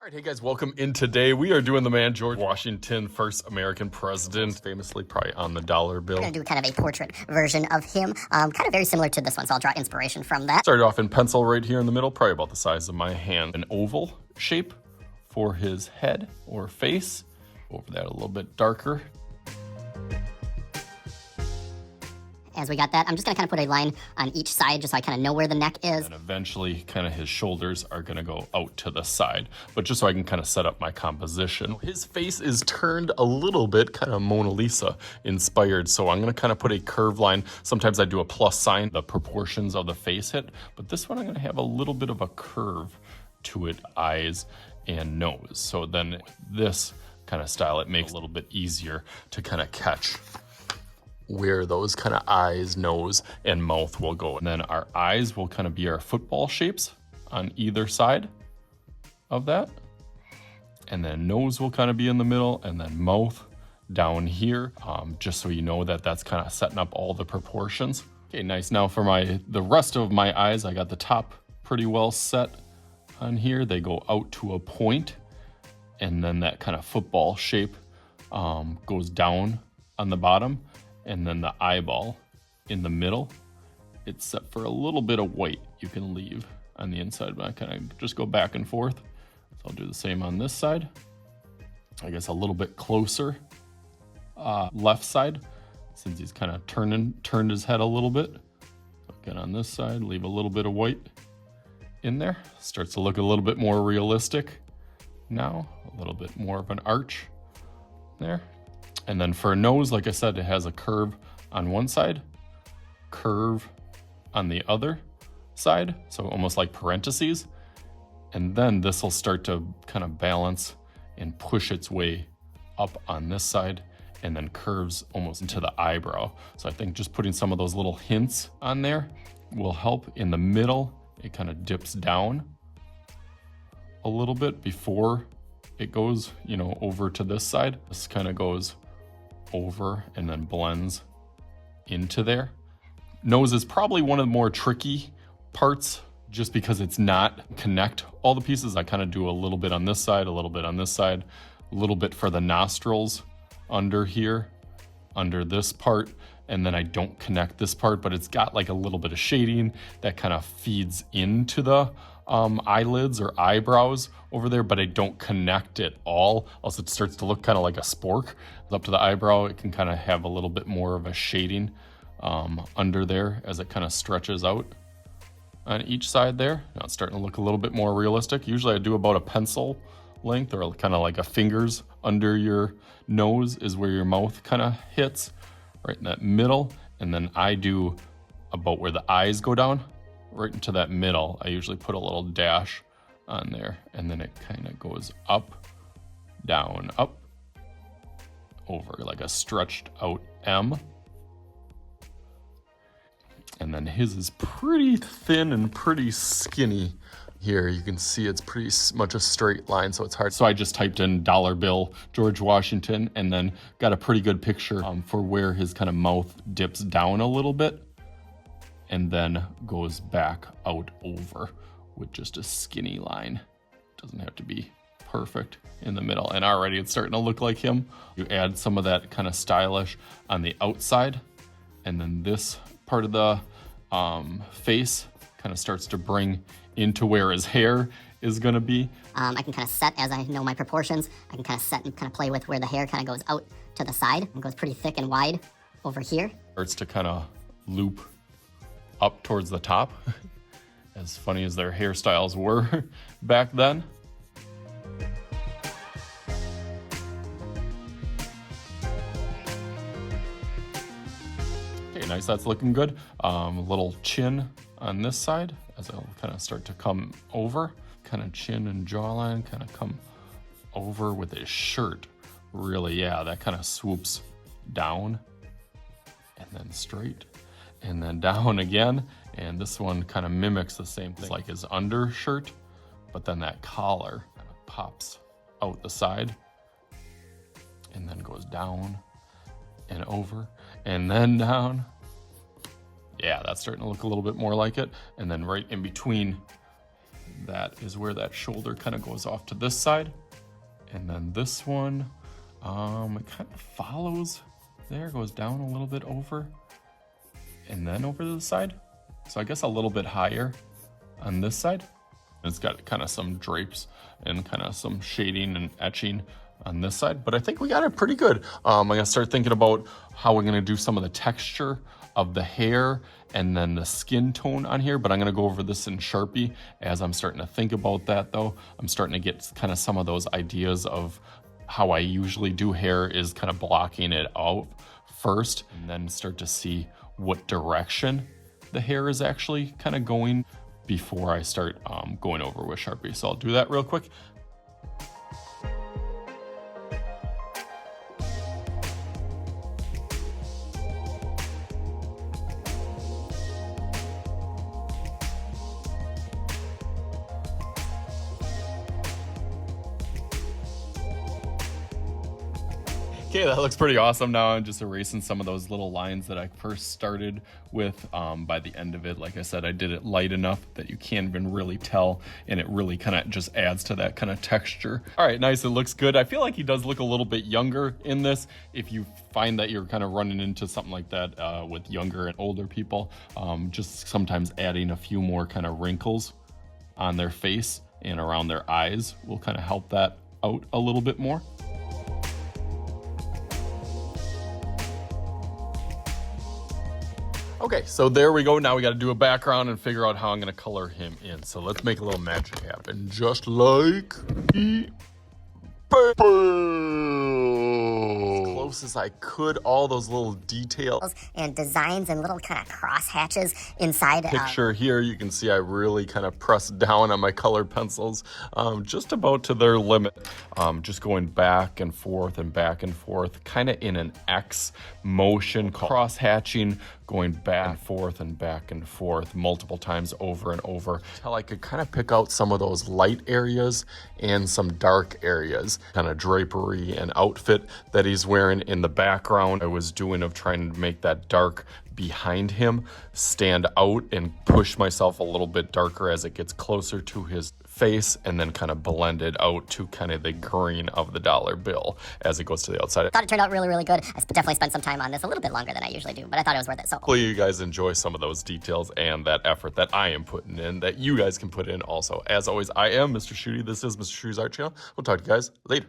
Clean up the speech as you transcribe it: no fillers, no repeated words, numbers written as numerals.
All right, hey guys, welcome in today. We are doing the man George Washington, first American president, famously probably on the dollar bill. We're going to do kind of a portrait version of him, kind of very similar to this one, so I'll draw inspiration from that. Started off in pencil right here in the middle, probably about the size of my hand. An oval shape for his head or face. Over that a little bit darker. As we got that, I'm just going to kind of put a line on each side just so I kind of know where the neck is. And eventually kind of his shoulders are going to go out to the side, but just so I can kind of set up my composition. His face is turned a little bit kind of Mona Lisa inspired, so I'm going to kind of put a curved line. Sometimes I do a plus sign, the proportions of the face hit, but this one I'm going to have a little bit of a curve to it, eyes and nose. So then this kind of style, it makes it a little bit easier to kind of catch where those kind of eyes, nose, and mouth will go. And then our eyes will kind of be our football shapes on either side of that. And then nose will kind of be in the middle, and then mouth down here, just so you know that that's kind of setting up all the proportions. Okay, nice. Now for the rest of my eyes, I got the top pretty well set on here. They go out to a point, and then that kind of football shape goes down on the bottom. And then the eyeball in the middle, it's set for a little bit of white you can leave on the inside, but I kind of just go back and forth. So I'll do the same on this side. I guess a little bit closer left side, since he's kind of turned his head a little bit. So again, on this side, leave a little bit of white in there. Starts to look a little bit more realistic now, a little bit more of an arch there. And then for a nose, like I said, it has a curve on one side, curve on the other side, so almost like parentheses. And then this will start to kind of balance and push its way up on this side, and then curves almost into the eyebrow. So I think just putting some of those little hints on there will help. In the middle, it kind of dips down a little bit before it goes, over to this side. This kind of goes over and then blends into there. Nose is probably one of the more tricky parts, just because it's not connect all the pieces. I kind of do a little bit on this side, a little bit on this side, a little bit for the nostrils under here, under this part, and then I don't connect this part, but it's got like a little bit of shading that kind of feeds into the eyelids or eyebrows over there, but I don't connect it all, else it starts to look kind of like a spork. Up to the eyebrow, it can kind of have a little bit more of a shading under there as it kind of stretches out on each side there. Now it's starting to look a little bit more realistic. Usually I do about a pencil length, or kind of like a fingers under your nose is where your mouth kind of hits, right in that middle. And then I do about where the eyes go down, right into that middle. I usually put a little dash on there, and then it kind of goes up, down, up, over, like a stretched out M. And then his is pretty thin and pretty skinny here. You can see it's pretty much a straight line, so it's hard. So I just typed in dollar bill George Washington, and then got a pretty good picture for where his kind of mouth dips down a little bit and then goes back out over with just a skinny line. Doesn't have to be perfect in the middle, and already it's starting to look like him. You add some of that kind of stylish on the outside, and then this part of the face kind of starts to bring into where his hair is going to be. I can kind of set as I know my proportions. I can kind of set and kind of play with where the hair kind of goes out to the side and goes pretty thick and wide over here. Starts to kind of loop up towards the top. As funny as their hairstyles were back then. Okay, nice, that's looking good. A little chin on this side as I'll kind of start to come over. Kind of chin and jawline kind of come over with his shirt. Really, yeah, that kind of swoops down and then straight and then down again. And this one kind of mimics the same thing, like his undershirt, but then that collar kind of pops out the side and then goes down and over and then down. Yeah, that's starting to look a little bit more like it. And then right in between that is where that shoulder kind of goes off to this side. And then this one, it kind of follows there, goes down a little bit over and then over to the side. So I guess a little bit higher on this side. It's got kind of some drapes and kind of some shading and etching on this side, but I think we got it pretty good. I'm gonna start thinking about how we're gonna do some of the texture of the hair and then the skin tone on here, but I'm gonna go over this in Sharpie as I'm starting to think about that though. I'm starting to get kind of some of those ideas of how I usually do hair is kind of blocking it out first and then start to see what direction the hair is actually kind of going before I start going over with Sharpie. So I'll do that real quick. Okay, that looks pretty awesome. Now I'm just erasing some of those little lines that I first started with. By the end of it, like I said, I did it light enough that you can't even really tell, and it really kind of just adds to that kind of texture. All right, nice, it looks good. I feel like he does look a little bit younger in this. If you find that you're kind of running into something like that with younger and older people, just sometimes adding a few more kind of wrinkles on their face and around their eyes will kind of help that out a little bit more. Okay, so there we go. Now we got to do a background and figure out how I'm going to color him in. So let's make a little magic happen. Just like as close as I could, all those little details and designs and little kind of cross hatches inside. Picture here, you can see I really kind of pressed down on my colored pencils, just about to their limit. Just going back and forth, kind of in an X motion, cross hatching, going back and forth multiple times over and over until I could kind of pick out some of those light areas and some dark areas, kind of drapery and outfit that he's wearing in the background. I was doing of trying to make that dark behind him stand out and push myself a little bit darker as it gets closer to his face, and then kind of blend it out to kind of the green of the dollar bill as it goes to the outside. I thought it turned out really, really good. I definitely spent some time on this, a little bit longer than I usually do, but I thought it was worth it. So hopefully you guys enjoy some of those details and that effort that I am putting in, that you guys can put in also. As always, I am Mr. Shooty. This is Mr. Shooty's Art Channel. We'll talk to you guys later.